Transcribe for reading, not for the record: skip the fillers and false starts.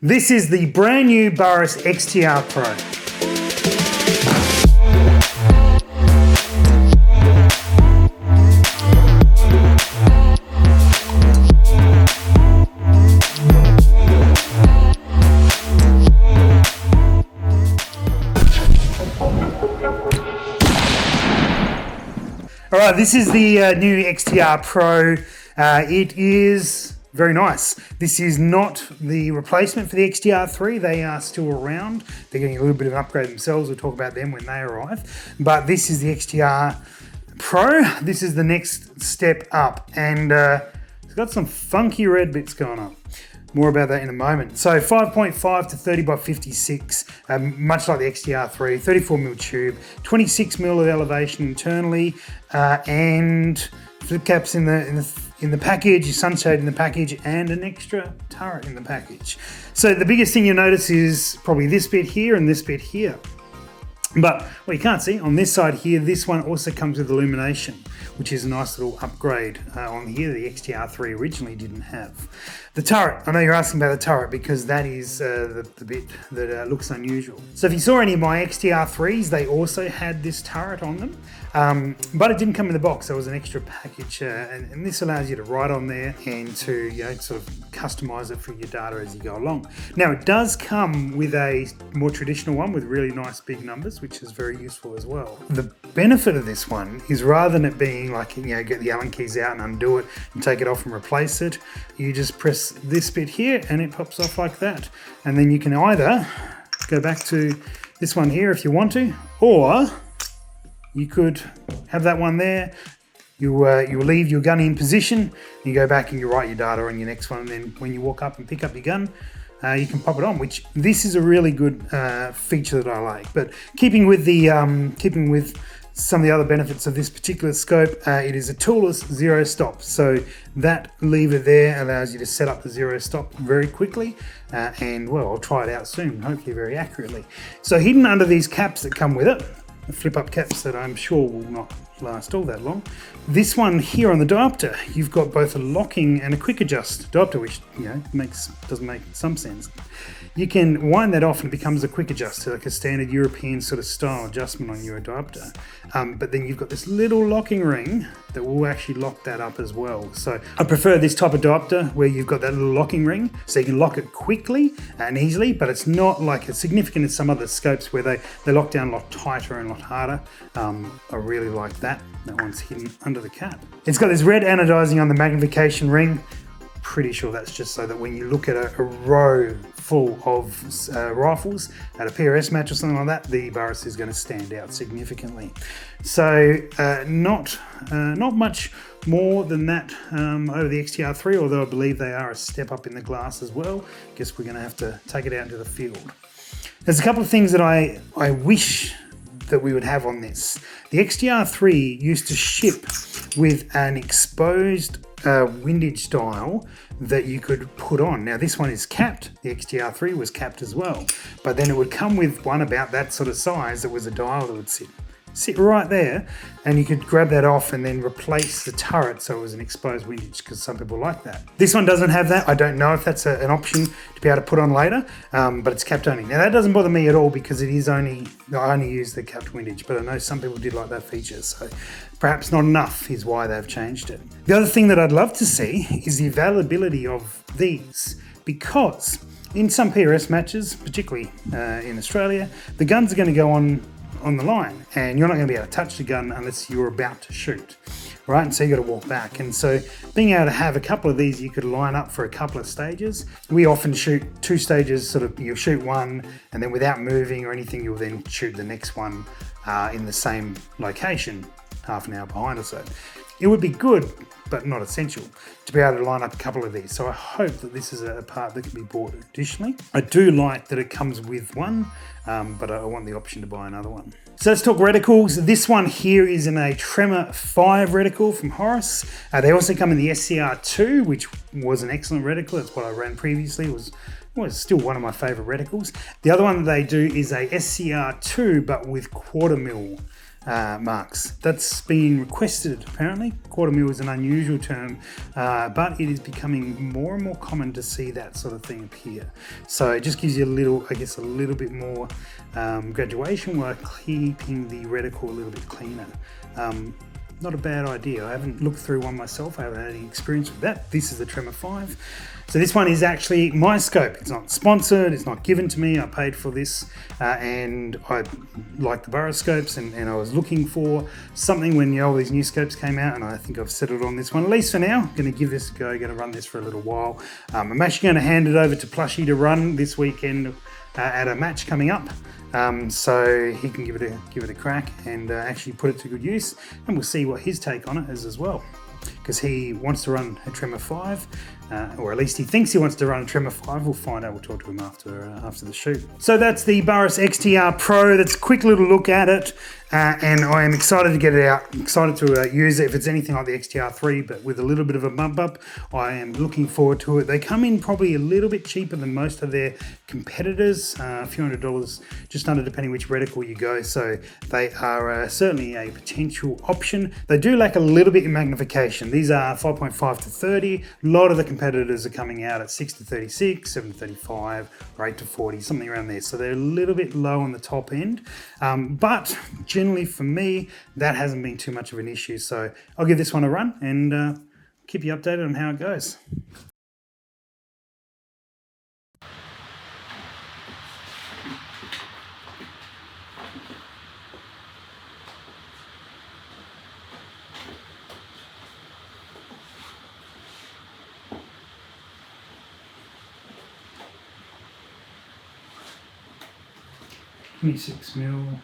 This is the brand new Burris XTR Pro. All right, this is the new XTR Pro. It is very nice. This is not the replacement for the XTR3. They are still around. They're getting a little bit of an upgrade themselves. We'll talk about them when they arrive. But this is the XTR Pro. This is the next step up. And it's got some funky red bits going on. More about that in a moment. So 5.5 to 30 by 56, much like the XTR3, 34mm tube, 26mm of elevation internally, and flip caps in the package, sunshade in the package, and an extra turret in the package. So the biggest thing you'll notice is probably this bit here and this bit here. But what you can't see on this side here, this one also comes with Illumination, which is a nice little upgrade on here the XTR3 originally didn't have. The turret, I know you're asking about the turret because that is the bit that looks unusual. So if you saw any of my XTR3s, they also had this turret on them, but it didn't come in the box. There was an extra package, and this allows you to write on there and to sort of customize it for your data as you go along. Now it does come with a more traditional one with really nice big numbers, which is very useful as well. The benefit of this one is rather than it being like, get the Allen keys out and undo it and take it off and replace it, you just press this bit here and it pops off like that. And then you can either go back to this one here if you want to, or you could have that one there. You leave your gun in position, you go back and you write your data on your next one, and then when you walk up and pick up your gun, you can pop it on, which this is a really good feature that I like. But keeping with some of the other benefits of this particular scope, it is a toolless zero stop. So that lever there allows you to set up the zero stop very quickly. And well, I'll try it out soon, hopefully very accurately. So hidden under these caps that come with it, the flip up caps that I'm sure will not last all that long. This one here on the diopter, you've got both a locking and a quick adjust diopter, which doesn't make some sense. You can wind that off and it becomes a quick adjust, like a standard European sort of style adjustment on your diopter. But then you've got this little locking ring that will actually lock that up as well. So I prefer this type of diopter where you've got that little locking ring so you can lock it quickly and easily, but it's not like as significant as some other scopes where they lock down a lot tighter and a lot harder. I really like that. That one's hidden under the cap. It's got this red anodizing on the magnification ring. Pretty sure that's just so that when you look at a row full of rifles at a PRS match or something like that, the Burris is going to stand out significantly. So not much more than that over the XTR3, although I believe they are a step up in the glass as well. Guess we're going to have to take it out into the field. There's a couple of things that I wish that we would have on this. The XTR3 used to ship with an exposed windage dial that you could put on. Now this one is capped. The XTR3 was capped as well, but then it would come with one about that sort of size that was a dial that would sit right there, and you could grab that off and then replace the turret so it was an exposed windage, because some people like that. This one doesn't have that. I don't know if that's an option to be able to put on later, but it's capped only. Now that doesn't bother me at all because it is I only use the capped windage, but I know some people did like that feature, so perhaps not enough is why they've changed it. The other thing that I'd love to see is the availability of these, because in some PRS matches, particularly in Australia, the guns are going to go on the line and you're not going to be able to touch the gun unless you're about to shoot, right? And so you got to walk back. And so being able to have a couple of these you could line up for a couple of stages. We often shoot 2 stages, sort of you'll shoot one and then without moving or anything you'll then shoot the next one in the same location half an hour behind or so. It would be good, but not essential, to be able to line up a couple of these. So I hope that this is a part that can be bought additionally. I do like that it comes with one, but I want the option to buy another one. So let's talk reticles. This one here is in a Tremor 5 reticle from Horus. They also come in the SCR2, which was an excellent reticle. That's what I ran previously. It was still one of my favorite reticles. The other one that they do is a SCR2, but with 1/4 mil marks. That's been requested apparently. Quarter mil is an unusual term, but it is becoming more and more common to see that sort of thing appear. So it just gives you a little, I guess, a little bit more graduation while keeping the reticle a little bit cleaner. Not a bad idea. I haven't looked through one myself. I haven't had any experience with that. This is the Tremor 5. So this one is actually my scope. It's not sponsored. It's not given to me. I paid for this and I like the Burris scopes and I was looking for something when all these new scopes came out, and I think I've settled on this one, at least for now. I'm going to give this a go. Going to run this for a little while. I'm actually going to hand it over to Plushy to run this weekend at a match coming up. So he can give it a crack and actually put it to good use, and we'll see what his take on it is as well, because he wants to run a Tremor 5, or at least he thinks he wants to run a Tremor 5. We'll find out. We'll talk to him after the shoot. So that's the Burris XTR Pro. That's a quick little look at it, and I am excited to get it out. Excited to use it if it's anything like the XTR3, but with a little bit of a bump up. I am looking forward to it. They come in probably a little bit cheaper than most of their competitors, a few $100, just under, depending which reticle you go. So they are certainly a potential option. They do lack a little bit in magnification. These are 5.5 to 30. A lot of the competitors are coming out at 6 to 36, 7 to 35, or 8 to 40, something around there. So they're a little bit low on the top end, but generally for me, that hasn't been too much of an issue. So I'll give this one a run and keep you updated on how it goes. $26 mil.